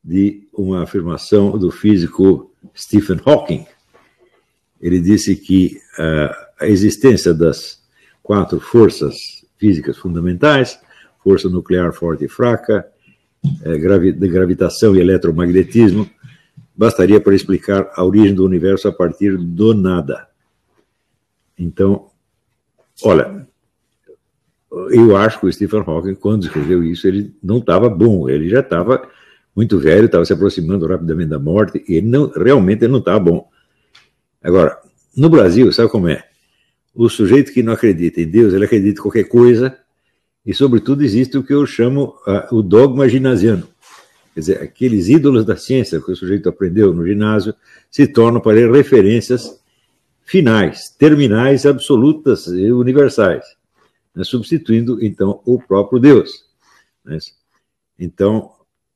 de uma afirmação do físico Stephen Hawking. Ele disse que a existência das 4 forças físicas fundamentais, força nuclear forte e fraca, de gravitação e eletromagnetismo, bastaria para explicar a origem do universo a partir do nada. Então, olha, eu acho que o Stephen Hawking, quando escreveu isso, ele não estava bom, ele já estava muito velho, estava se aproximando rapidamente da morte, e realmente ele não estava bom. Agora, no Brasil, sabe como é? O sujeito que não acredita em Deus, ele acredita em qualquer coisa, e, sobretudo, existe o que eu chamo o dogma ginasiano. Quer dizer, aqueles ídolos da ciência que o sujeito aprendeu no ginásio se tornam para ele referências finais, terminais, absolutas e universais, né? Substituindo, então, o próprio Deus. Né? Então,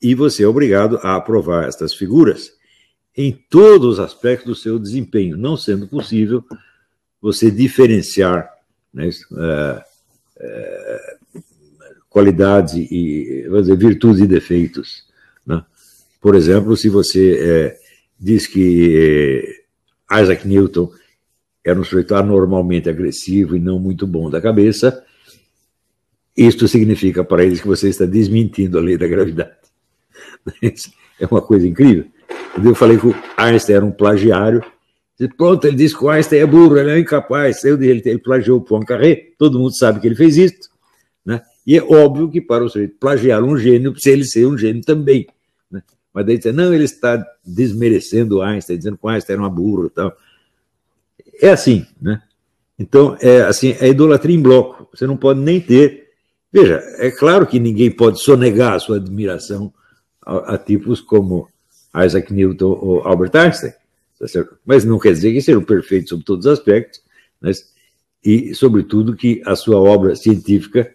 e você é obrigado a aprovar estas figuras em todos os aspectos do seu desempenho, não sendo possível você diferenciar, né, qualidades e, vamos dizer, virtudes e defeitos. Né? Por exemplo, se você diz que Isaac Newton era um sujeito anormalmente agressivo e não muito bom da cabeça, isto significa para eles que você está desmentindo a lei da gravidade. É uma coisa incrível. Eu falei que o Einstein era um plagiário. Pronto, ele disse que o Einstein é burro, ele é incapaz. Ele plagiou o Poincaré, todo mundo sabe que ele fez isso. Né? E é óbvio que para o sujeito plagiar um gênio, precisa ele ser um gênio também. Né? Mas daí diz, não, ele está desmerecendo o Einstein, dizendo que o Einstein era uma burra e tal. É assim, né? Então, é idolatria em bloco. Você não pode nem ter... Veja, é claro que ninguém pode sonegar a sua admiração a tipos como Isaac Newton ou Albert Einstein, tá certo? Mas não quer dizer que sejam perfeitos sob todos os aspectos, né? E, sobretudo, que a sua obra científica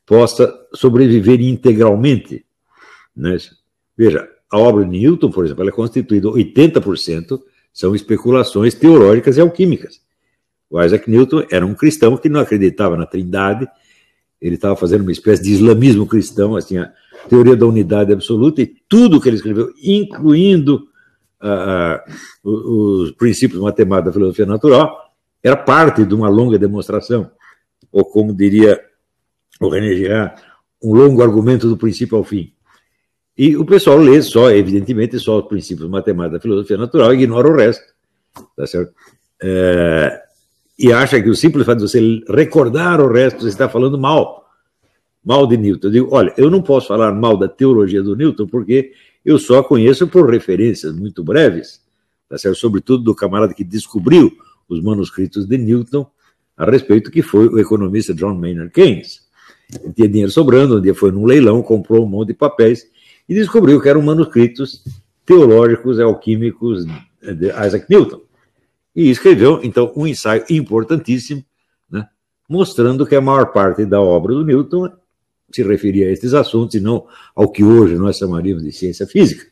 possa sobreviver integralmente. Né? Veja, a obra de Newton, por exemplo, ela é constituída 80% são especulações teológicas e alquímicas. O Isaac Newton era um cristão que não acreditava na Trindade, ele estava fazendo uma espécie de islamismo cristão, assim, a teoria da unidade absoluta, e tudo que ele escreveu, incluindo os princípios matemáticos da filosofia natural, era parte de uma longa demonstração, ou como diria o René Girard, um longo argumento do princípio ao fim. E o pessoal lê evidentemente, só os princípios matemáticos da filosofia natural e ignora o resto, tá certo? E acha que o simples fato de você recordar o resto, você está falando mal de Newton. Eu digo, olha, eu não posso falar mal da teologia do Newton porque eu só conheço por referências muito breves, tá certo? Sobretudo do camarada que descobriu os manuscritos de Newton a respeito, que foi o economista John Maynard Keynes. Ele tinha dinheiro sobrando, um dia foi num leilão, comprou um monte de papéis e descobriu que eram manuscritos teológicos e alquímicos de Isaac Newton. E escreveu, então, um ensaio importantíssimo, né, mostrando que a maior parte da obra do Newton se referia a estes assuntos e não ao que hoje nós chamaríamos de ciência física.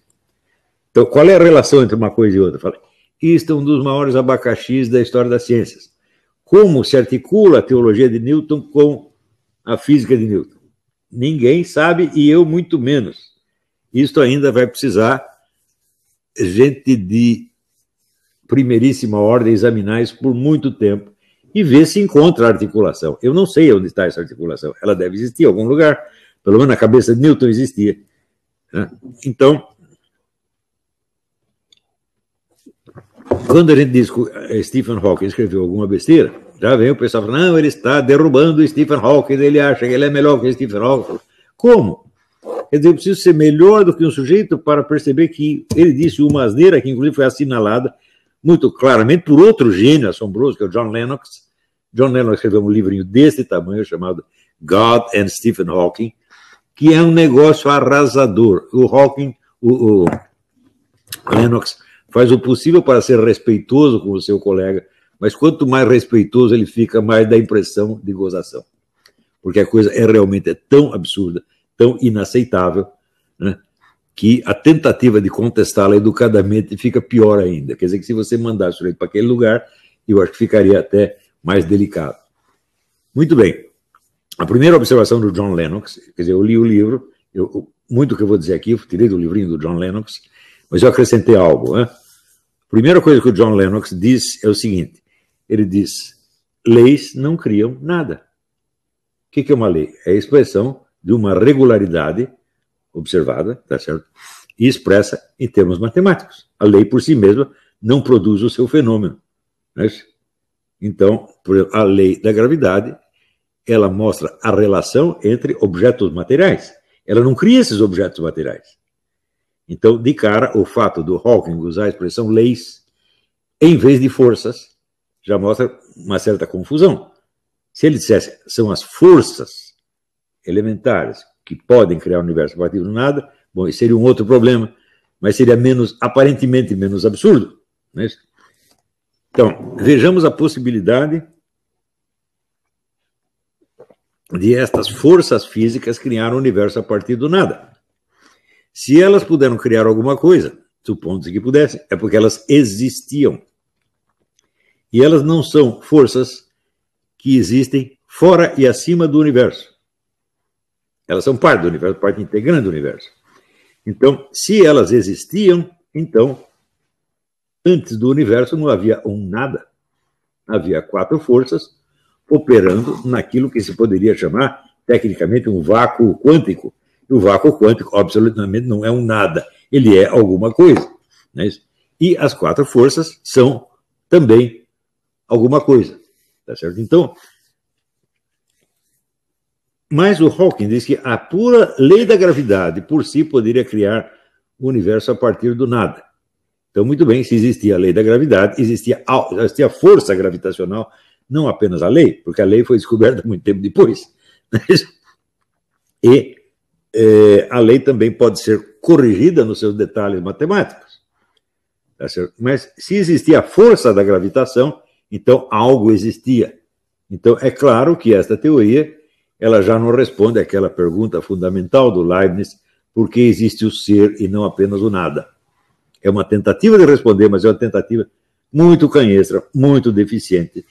Então, qual é a relação entre uma coisa e outra? Falei, isto é um dos maiores abacaxis da história das ciências. Como se articula a teologia de Newton com a física de Newton? Ninguém sabe, e eu muito menos. Isto ainda vai precisar gente de primeiríssima ordem examinar isso por muito tempo e ver se encontra articulação. Eu não sei onde está essa articulação. Ela deve existir em algum lugar. Pelo menos na cabeça de Newton existia. Né? Então, quando a gente diz que Stephen Hawking escreveu alguma besteira, já vem o pessoal falando, não, ele está derrubando Stephen Hawking, ele acha que ele é melhor que Stephen Hawking. Como? Quer dizer, eu preciso ser melhor do que um sujeito para perceber que ele disse uma asneira, que inclusive foi assinalada muito claramente por outro gênio assombroso, que é o John Lennox. John Lennox escreveu um livrinho desse tamanho, chamado God and Stephen Hawking, que é um negócio arrasador. O Lennox faz o possível para ser respeitoso com o seu colega, mas quanto mais respeitoso ele fica, mais dá impressão de gozação. Porque a coisa realmente tão absurda, tão inaceitável, né, que a tentativa de contestá-la educadamente fica pior ainda. Quer dizer que se você mandar o sujeito para aquele lugar, eu acho que ficaria até mais delicado. Muito bem. A primeira observação do John Lennox, quer dizer, eu li o livro, eu muito o que eu vou dizer aqui, eu tirei do livrinho do John Lennox, mas eu acrescentei algo. Né? A primeira coisa que o John Lennox diz é o seguinte, ele diz, leis não criam nada. O que é uma lei? É a expressão de uma regularidade observada, tá certo? E expressa em termos matemáticos. A lei por si mesma não produz o seu fenômeno. Né? Então, a lei da gravidade, ela mostra a relação entre objetos materiais. Ela não cria esses objetos materiais. Então, de cara, o fato do Hawking usar a expressão leis em vez de forças já mostra uma certa confusão. Se ele dissesse são as forças elementares que podem criar o universo a partir do nada, bom, isso seria um outro problema, mas seria aparentemente menos absurdo. Não é isso? Então, vejamos a possibilidade de estas forças físicas criar o universo a partir do nada. Se elas puderam criar alguma coisa, supondo-se que pudessem, é porque elas existiam. E elas não são forças que existem fora e acima do universo. Elas são parte do universo, parte integrante do universo. Então, se elas existiam, então, antes do universo não havia um nada. Havia 4 forças operando naquilo que se poderia chamar, tecnicamente, um vácuo quântico. E o vácuo quântico, absolutamente, não é um nada. Ele é alguma coisa. Não é isso? E as 4 forças são também alguma coisa. Tá certo? Então, mas o Hawking diz que a pura lei da gravidade por si poderia criar o universo a partir do nada. Então, muito bem, se existia a lei da gravidade, existia a força gravitacional, não apenas a lei, porque a lei foi descoberta muito tempo depois. E a lei também pode ser corrigida nos seus detalhes matemáticos. Tá certo? Mas se existia a força da gravitação, então algo existia. Então, é claro que esta teoria ela já não responde àquela pergunta fundamental do Leibniz, por que existe o ser e não apenas o nada? É uma tentativa de responder, mas é uma tentativa muito canhestra, muito deficiente,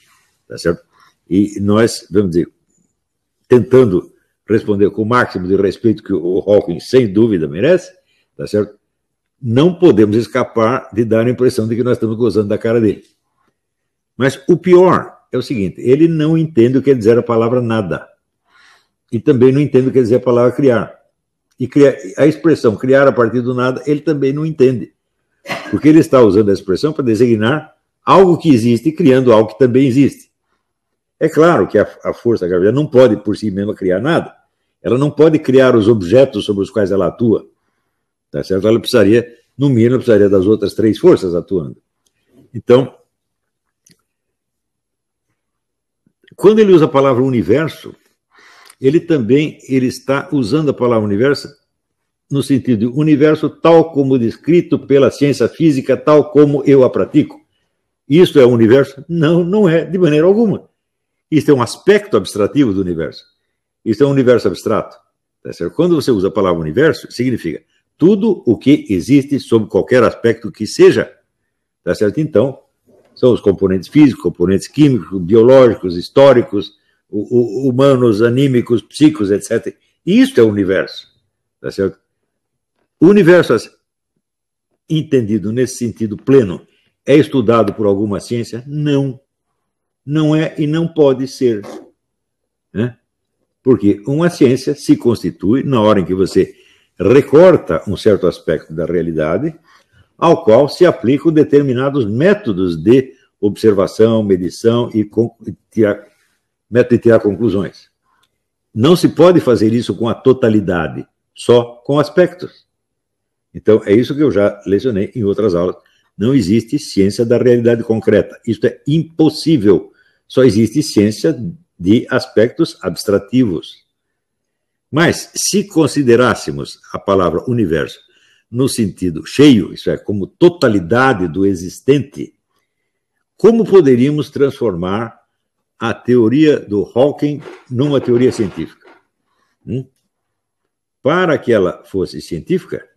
tá certo? E nós, vamos dizer, tentando responder com o máximo de respeito que o Hawking, sem dúvida, merece, tá certo? Não podemos escapar de dar a impressão de que nós estamos gozando da cara dele. Mas o pior é o seguinte, ele não entende o que quer dizer a palavra nada. E também não entende o que quer dizer a palavra criar. E a expressão criar a partir do nada, ele também não entende. Porque ele está usando a expressão para designar algo que existe, criando algo que também existe. É claro que a força da gravidade não pode, por si mesma, criar nada. Ela não pode criar os objetos sobre os quais ela atua. Tá certo? Ela precisaria, no mínimo, precisaria das outras 3 forças atuando. Então, quando ele usa a palavra universo, ele está usando a palavra universo no sentido de universo tal como descrito pela ciência física, tal como eu a pratico. Isto é o universo? Não, não é, de maneira alguma. Isto é um aspecto abstrativo do universo. Isto é um universo abstrato. Tá certo? Quando você usa a palavra universo, significa tudo o que existe sob qualquer aspecto que seja. Tá certo? Então, são os componentes físicos, componentes químicos, biológicos, históricos, humanos, anímicos, psíquicos, etc. Isto é o universo. Tá certo? O universo, entendido nesse sentido pleno, é estudado por alguma ciência? Não. Não é e não pode ser. Né? Porque uma ciência se constitui na hora em que você recorta um certo aspecto da realidade, ao qual se aplicam determinados métodos de observação, medição e método de tirar conclusões. Não se pode fazer isso com a totalidade, só com aspectos. Então, é isso que eu já lecionei em outras aulas. Não existe ciência da realidade concreta. Isso é impossível. Só existe ciência de aspectos abstrativos. Mas, se considerássemos a palavra universo no sentido cheio, isso é, como totalidade do existente, como poderíamos transformar a teoria do Hawking numa teoria científica? Para que ela fosse científica,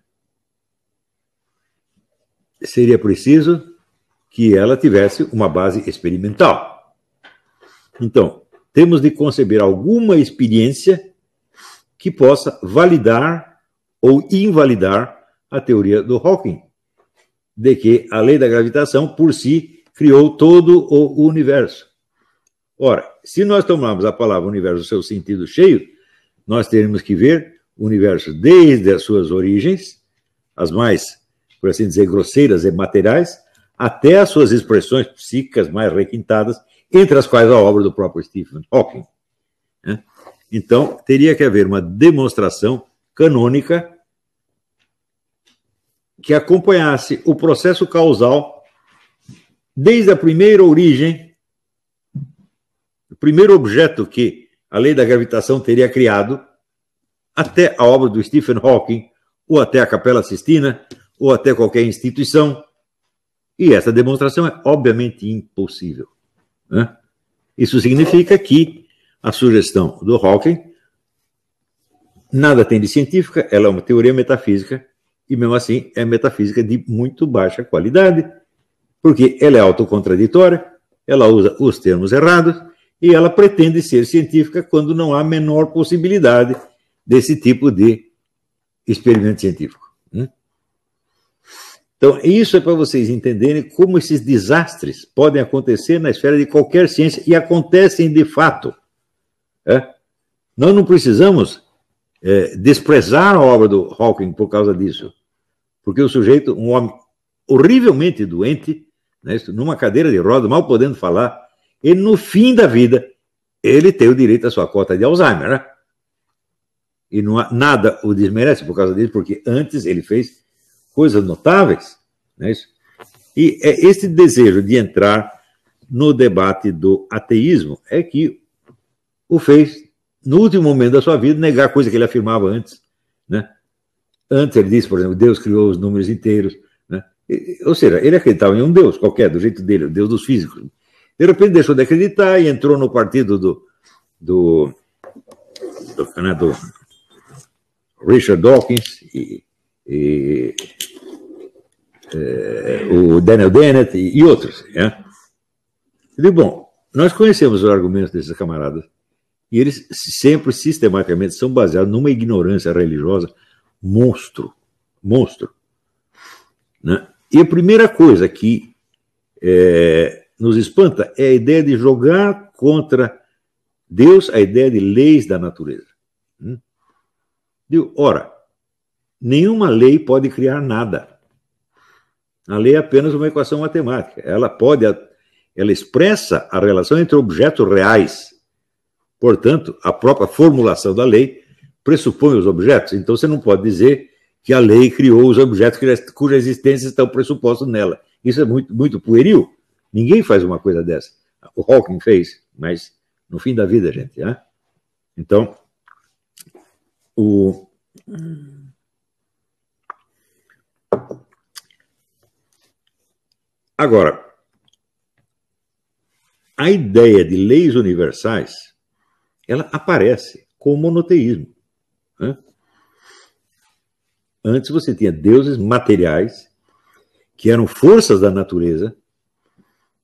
seria preciso que ela tivesse uma base experimental. Então, temos de conceber alguma experiência que possa validar ou invalidar a teoria do Hawking, de que a lei da gravitação, por si, criou todo o universo. Ora, se nós tomarmos a palavra universo no seu sentido cheio, nós teremos que ver o universo desde as suas origens, as mais, por assim dizer, grosseiras e materiais, até as suas expressões psíquicas mais requintadas, entre as quais a obra do próprio Stephen Hawking. Então, teria que haver uma demonstração canônica que acompanhasse o processo causal desde a primeira origem, o primeiro objeto que a lei da gravitação teria criado, até a obra do Stephen Hawking, ou até a Capela Sistina, ou até qualquer instituição. E essa demonstração é obviamente impossível. Isso significa que a sugestão do Hawking nada tem de científica, ela é uma teoria metafísica, e mesmo assim é metafísica de muito baixa qualidade, porque ela é autocontraditória, ela usa os termos errados, e ela pretende ser científica quando não há a menor possibilidade desse tipo de experimento científico. Então, isso é para vocês entenderem como esses desastres podem acontecer na esfera de qualquer ciência, e acontecem de fato. Nós não precisamos desprezar a obra do Hawking por causa disso, porque o sujeito, um homem horrivelmente doente, né, numa cadeira de rodas, mal podendo falar, e no fim da vida, ele tem o direito à sua cota de Alzheimer, né? E não há, nada o desmerece por causa disso, porque antes ele fez coisas notáveis, né? E esse desejo de entrar no debate do ateísmo é que o fez, no último momento da sua vida, negar coisa que ele afirmava antes, né? Antes ele disse, por exemplo, Deus criou os números inteiros, né? Ou seja, ele acreditava em um Deus qualquer, do jeito dele, o Deus dos físicos. De repente deixou de acreditar e entrou no partido do Richard Dawkins o Daniel Dennett e outros. Né? Eu digo, bom, nós conhecemos os argumentos desses camaradas e eles sempre, sistematicamente, são baseados numa ignorância religiosa monstro. Né? E a primeira coisa que nos espanta é a ideia de jogar contra Deus a ideia de leis da natureza. Ora, nenhuma lei pode criar nada. A lei é apenas uma equação matemática. Ela expressa a relação entre objetos reais. Portanto, a própria formulação da lei pressupõe os objetos. Então, você não pode dizer que a lei criou os objetos cuja existência está pressuposta nela. Isso é muito, muito pueril. Ninguém faz uma coisa dessa. O Hawking fez, mas no fim da vida, gente. Né? Então, agora, a ideia de leis universais, ela aparece com o monoteísmo. Né? Antes você tinha deuses materiais, que eram forças da natureza,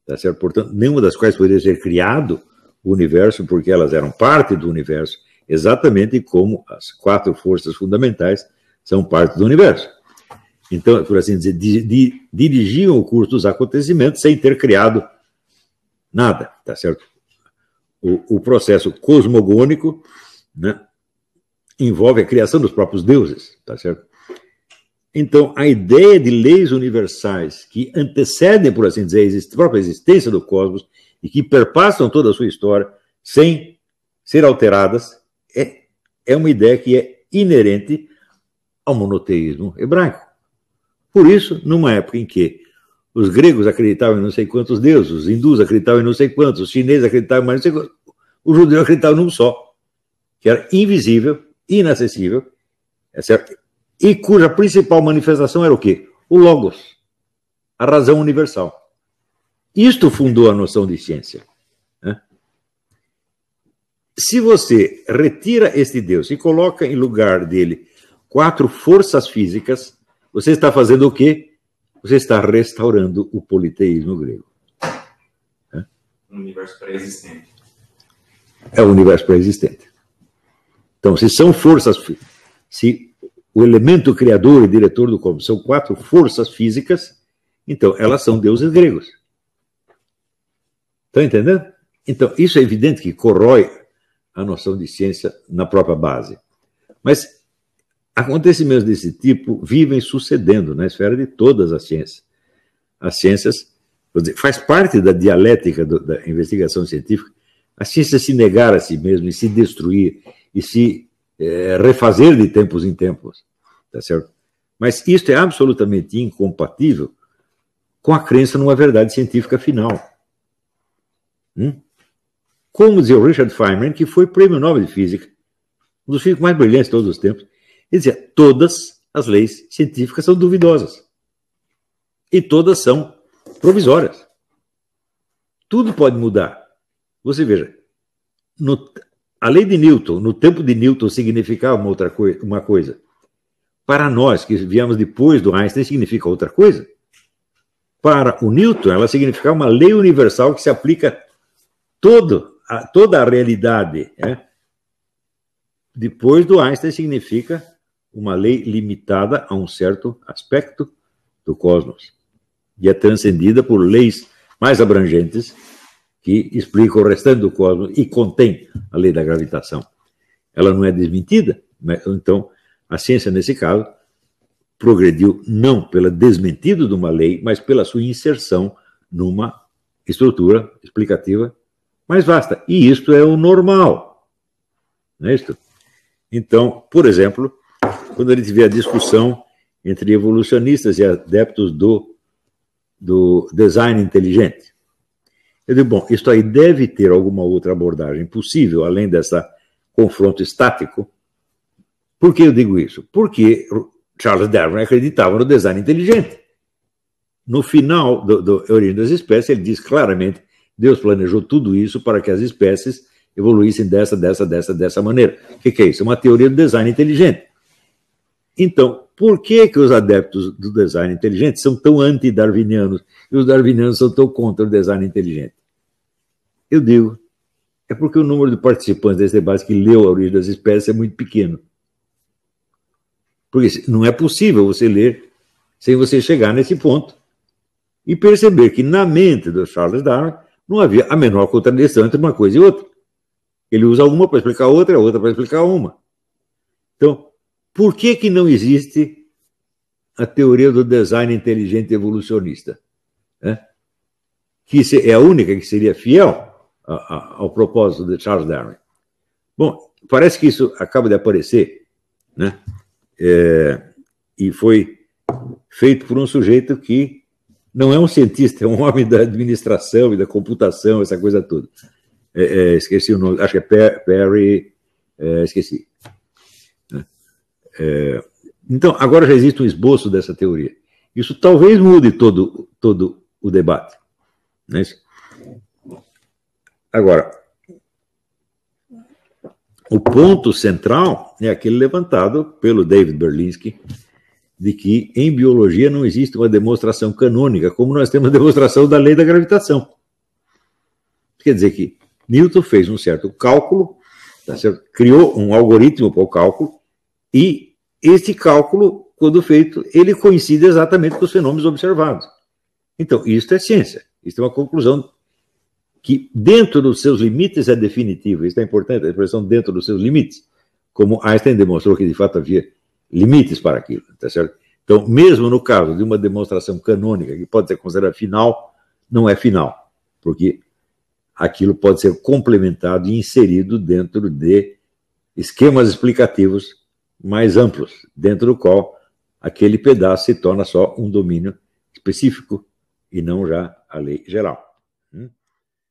tá certo? Portanto, nenhuma das quais poderia ser criado o universo, porque elas eram parte do universo, exatamente como as 4 forças fundamentais são parte do universo. Então, por assim dizer, dirigiam o curso dos acontecimentos sem ter criado nada, tá certo? O processo cosmogônico, né, envolve a criação dos próprios deuses, tá certo? Então, a ideia de leis universais que antecedem, por assim dizer, a própria existência do cosmos e que perpassam toda a sua história sem ser alteradas, é uma ideia que é inerente ao monoteísmo hebraico. Por isso, numa época em que os gregos acreditavam em não sei quantos deuses, os hindus acreditavam em não sei quantos, os chineses acreditavam em mais não sei quantos, o judeu acreditava num só, que era invisível, inacessível, e cuja principal manifestação era o quê? O Logos, a razão universal. Isto fundou a noção de ciência. Né? Se você retira este Deus e coloca em lugar dele 4 forças físicas, você está fazendo o quê? Você está restaurando o politeísmo grego. Um universo pré-existente. É o universo pré-existente. Então, se são forças... Se o elemento criador e diretor do cosmos são 4 forças físicas, então elas são deuses gregos. Estão entendendo? Então, isso é evidente que corrói a noção de ciência na própria base. Mas acontecimentos desse tipo vivem sucedendo na esfera de todas as ciências. As ciências, faz parte da dialética da investigação científica, a ciência se negar a si mesma e se destruir e se refazer de tempos em tempos, tá certo? Mas isso é absolutamente incompatível com a crença numa verdade científica final. Como dizia o Richard Feynman, que foi prêmio Nobel de Física, um dos físicos mais brilhantes de todos os tempos, ele dizia, todas as leis científicas são duvidosas. E todas são provisórias. Tudo pode mudar. Você veja, a lei de Newton, no tempo de Newton, significava uma coisa. Para nós, que viemos depois do Einstein, significa outra coisa. Para o Newton, ela significava uma lei universal que se aplica a toda a realidade. Depois do Einstein, significa uma lei limitada a um certo aspecto do cosmos. E é transcendida por leis mais abrangentes que explicam o restante do cosmos e contém a lei da gravitação. Ela não é desmentida, então a ciência, nesse caso, progrediu não pela desmentida de uma lei, mas pela sua inserção numa estrutura explicativa mais vasta. E isto é o normal. Não é isto? Então, por exemplo, quando a gente vê a discussão entre evolucionistas e adeptos do design inteligente, eu digo, bom, isso aí deve ter alguma outra abordagem possível, além dessa confronto estático. Por que eu digo isso? Porque Charles Darwin acreditava no design inteligente. No final do Origem das Espécies, ele diz claramente, Deus planejou tudo isso para que as espécies evoluíssem dessa maneira. O que é isso? É uma teoria do design inteligente. Então, por que os adeptos do design inteligente são tão anti-darwinianos e os darwinianos são tão contra o design inteligente? Eu digo, é porque o número de participantes desse debate que leu A Origem das Espécies é muito pequeno. Porque não é possível você ler sem você chegar nesse ponto e perceber que na mente do Charles Darwin não havia a menor contradição entre uma coisa e outra. Ele usa uma para explicar outra, a outra para explicar uma. Então, por que não existe a teoria do design inteligente evolucionista? Que é a única que seria fiel ao propósito de Charles Darwin. Bom, parece que isso acaba de aparecer, né? E foi feito por um sujeito que não é um cientista, é um homem da administração e da computação, essa coisa toda. Esqueci o nome, acho que é Perry, esqueci. Então, agora já existe um esboço dessa teoria. Isso talvez mude todo o debate. Não é isso? Agora, o ponto central é aquele levantado pelo David Berlinski, de que em biologia não existe uma demonstração canônica, como nós temos a demonstração da lei da gravitação. Quer dizer que Newton fez um certo cálculo, tá certo? Criou um algoritmo para o cálculo, e este cálculo, quando feito, ele coincide exatamente com os fenômenos observados. Então, isso é ciência. Isso é uma conclusão que, dentro dos seus limites, é definitiva. Isso é importante, a expressão dentro dos seus limites, como Einstein demonstrou que, de fato, havia limites para aquilo, tá certo? Então, mesmo no caso de uma demonstração canônica, que pode ser considerada final, não é final, porque aquilo pode ser complementado e inserido dentro de esquemas explicativos mais amplos, dentro do qual aquele pedaço se torna só um domínio específico e não já a lei geral.